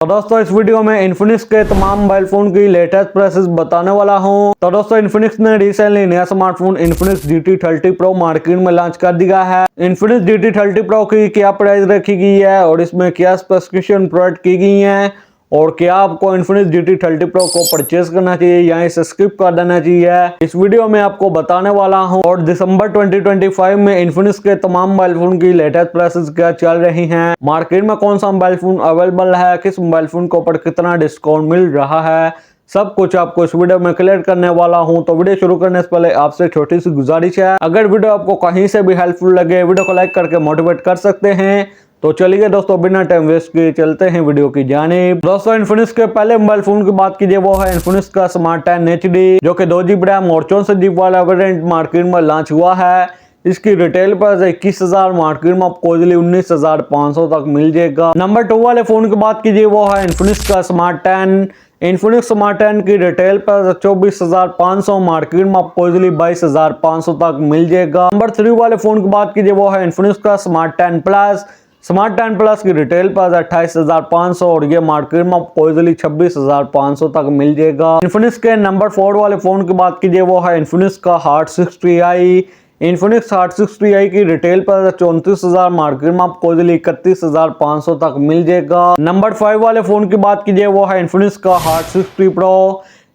तो दोस्तों इस वीडियो में इन्फिनिक्स के तमाम मोबाइल फोन की लेटेस्ट प्राइसेस बताने वाला हूं। तो दोस्तों इन्फिनिक्स ने रिसेंटली नया smartphone Infinix GT30 Pro market में लॉन्च कर दिया है। इन्फिनिक्स GT30 Pro की क्या प्राइस रखी गई है और इसमें क्या स्पेसिफिकेशन प्रोवाइड की गई है और क्या आपको इन्फिनिक्स GT30 Pro को परचेज करना चाहिए या इसे स्किप कर देना चाहिए, इस वीडियो में आपको बताने वाला हूं। और दिसंबर 2025 में इन्फिनिक्स के तमाम मोबाइल फोन की लेटेस्ट प्राइसेस क्या चल रही हैं, मार्केट में कौन सा मोबाइल फोन अवेलेबल है, किस मोबाइल फोन के ऊपर कितना डिस्काउंट मिल रहा है, सब कुछ आपको इस वीडियो में क्लियर करने वाला हूं। तो वीडियो शुरू करने से पहले आपसे छोटी सी गुजारिश है, अगर वीडियो आपको कहीं से भी हेल्पफुल लगे वीडियो को लाइक करके मोटिवेट कर सकते हैं। तो चलिए दोस्तों बिना टाइम वेस्ट किए चलते हैं वीडियो की जानिब। दोस्तों इन्फिनिक्स के पहले मोबाइल फोन की बात कीजिए वो है इन्फिनिक्स का स्मार्ट 10 HD जो कि 2GB रैम और 64GB वाला वेरिएंट मार्केट में लॉन्च हुआ है। इसकी रिटेल प्राइस 21,000, मार्केट में आपको इजीली 19,500 तक मिल जाएगा। नंबर 2 वाले फोन की बात कीजिए वो है इन्फिनिक्स का स्मार्ट 10। इन्फिनिक्स स्मार्ट 10 की रिटेल प्राइस 24,500, मार्केट में आपको इजीली 22,500 तक मिल जाएगा। नंबर 3 वाले फोन की बात कीजिए वो है इन्फिनिक्स का स्मार्ट 10 प्लस। स्मार्ट 10 प्लस की रिटेल प्राइस 28,500 और ये मार्केट में आपको इजीली 26,500 तक मिल जाएगा। इन्फिनिक्स के नंबर 4 वाले फोन की बात कीजिए वो है इन्फिनिक्स का heart 60i। Infinix heart 60i की रिटेल प्राइस 34,000, मार्केट में आपको इजीली 31,500 तक मिल जाएगा। नंबर 5 वाले फोन की बात कीजिए वो है इन्फिनिक्स का हार्ट 60 Pro।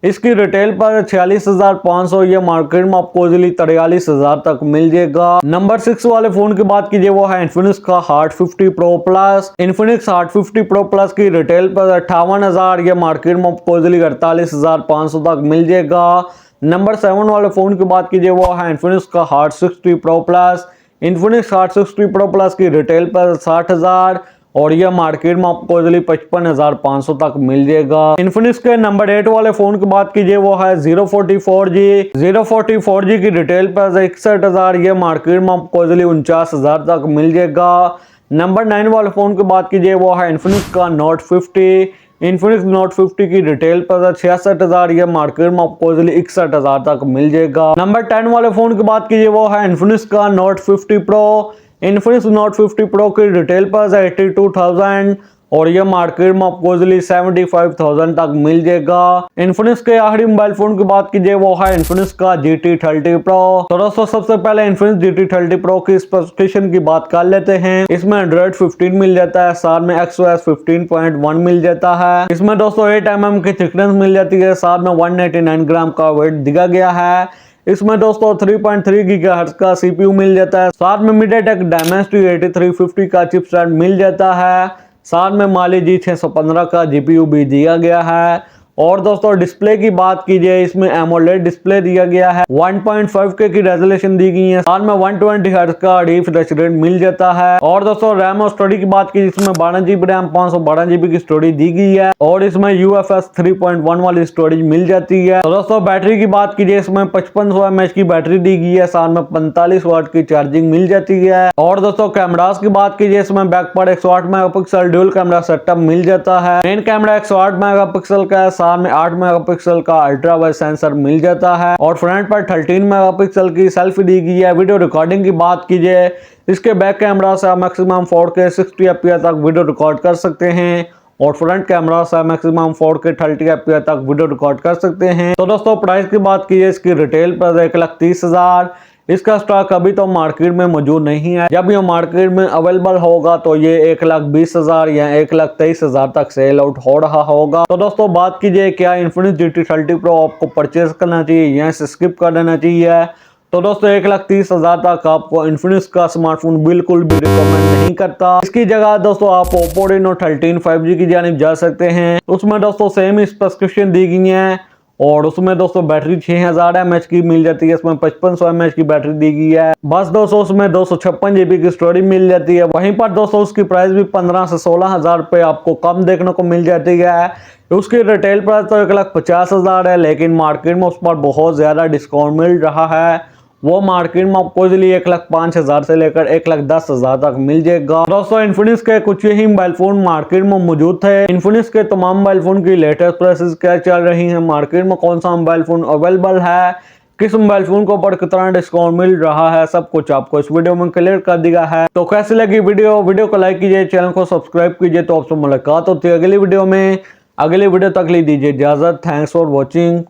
इसकी रिटेल पर 46,500, ये मार्केट में आपको इजीली 43,000 तक मिल जाएगा। नंबर 6 वाले फोन की बात कीजिए वो है इन्फिनिक्स का heart 50 Pro plus. Infinix heart 50 Pro plus की रिटेल पर 58,000, ये मार्केट में आपको इजीली 48,500 तक मिल जाएगा। नंबर 7 वाले फोन की बात कीजिए वो है इन्फिनिक्स का heart 60 Pro plus. Infinix heart 60 Pro plus की रिटेल पर 60,000 और यह मार्केट में आपको इजीली 55,500 तक मिल जाएगा। इन्फिनिक्स के नंबर 8 वाले फोन की बात कीजिए वो है 044G। 044G की रिटेल पर 61,000, ये मार्केट में आपको इजीली 49,000 तक मिल जाएगा। नंबर 9 वाले फोन की बात कीजिए वो है इन्फिनिक्स का नोट 50। इन्फिनिक्स नोट 50 की रिटेल पर 66,000, ये मार्केट में आपको इजीली 61,000 तक मिल जाएगा। नंबर 10 वाले फोन की बात कीजिए वो है इन्फिनिक्स का note 50 Pro। Infinix note 50 Pro की रिटेल पर 82,000 और ये मार्केट में आपको इजीली 75,000 तक मिल जाएगा। इन्फिनिक्स के आखिरी मोबाइल फोन की बात कीजिए वो है इन्फिनिक्स का GT30 Pro। तो दोस्तों सबसे पहले इन्फिनिक्स GT30 Pro की स्पेसिफिकेशन की बात कर लेते हैं। इसमें Android 15 मिल जाता है, साथ में XOS 15.1 मिल जाता है। इसमें दोस्तों 8mm की थिकनेस मिल जाती है, साथ में 189 ग्राम का वेट दिया गया है। इसमें दोस्तों 3.3 GHz का CPU मिल जाता है, साथ में MediaTek Dimensity 8350 का चिपसेट मिल जाता है, साथ में Mali G615 का GPU भी दिया गया है। और दोस्तों डिस्प्ले की बात कीजिए, इसमें AMOLED डिस्प्ले दिया गया है, 1.5K की रेजोल्यूशन दी गई है, साथ में 120 Hz का रिफ्रेश रेट मिल जाता है। और दोस्तों रैम और स्टोरेज की बात कीजिए, इसमें 12GB रैम 512GB की स्टोरेज दी गई है और इसमें UFS 3.1 वाली स्टोरेज मिल जाती है। तो दोस्तों बैटरी की बात कीजिए, इसमें 5500 mAh की बैटरी दी गई है, साथ में 45 वाट की चार्जिंग मिल जाती है। और दोस्तों कैमरास की बात कीजिए, इसमें बैक पर 108 मेगापिक्सल ड्यूल कैमरा सेटअप मिल जाता है। मेन कैमरा 108 मेगापिक्सल का है, साथ में 8 मेगापिक्सल का अल्ट्रा वाइड सेंसर मिल जाता है और फ्रंट पर 13 मेगापिक्सल की सेल्फी दी गई है। वीडियो रिकॉर्डिंग की बात कीजिए, इसके बैक कैमरा से मैक्सिमम 4K 60 fps तक वीडियो रिकॉर्ड कर सकते हैं और फ्रंट कैमरा से मैक्सिमम 4K 30 fps तक वीडियो रिकॉर्ड कर सकते हैं। तो दोस्तों प्राइस की बात कीजिए, इसकी रिटेल प्राइस 1,30,000। इसका स्टॉक अभी तो मार्केट में मौजूद नहीं है, जब ये मार्केट में अवेलेबल होगा तो ये 1,20,000 या 1,23,000 तक सेल आउट हो रहा होगा। तो दोस्तों बात कीजिए क्या इन्फिनिक्स GT30 Pro आपको परचेज करना चाहिए या इसे स्किप कर देना चाहिए। तो दोस्तों 1,30,000 तक आपको इन्फिनिक्स का स्मार्टफोन बिल्कुल भी रिकमेंड नहीं करता। इसकी जगह दोस्तों आप Oppo Reno 13 5G की जानिब जा सकते हैं। उसमें दोस्तों सेम स्पेसिफिकेशन दी गई है और उसमें दोस्तों बैटरी 6000 mAh की मिल जाती है, इसमें 5500 mAh की बैटरी दी गई है। बस दोस्तों उसमें 256GB की स्टोरेज मिल जाती है। वहीं पर दोस्तों उसकी प्राइस भी 15 से 16,000 रुपये आपको कम देखने को मिल जाती है। उसकी रिटेल प्राइस तो 1,50,000 है, लेकिन मार्केट में उस पर बहुत ज़्यादा डिस्काउंट मिल रहा है। वो मार्केट में आपको इजीली 1,05,000 से लेकर 1,10,000 तक मिल जाएगा। दोस्तों इन्फिनिक्स के कुछ ही मोबाइल फोन मार्केट में मौजूद थे। इन्फिनिक्स के तमाम मोबाइल फोन की लेटेस्ट प्राइसेस क्या चल रही हैं, मार्केट में कौन सा मोबाइल फोन अवेलेबल है, किस मोबाइल फोन को ऊपर कितना डिस्काउंट मिल रहा है, सब कुछ आपको इस वीडियो में क्लियर कर दिया है। तो कैसी लगी वीडियो को लाइक कीजिए, चैनल को सब्सक्राइब कीजिए। तो आपसे मुलाकात होती है अगली वीडियो में। अगली वीडियो तक ले दीजिए इजाजत। Thanks for watching.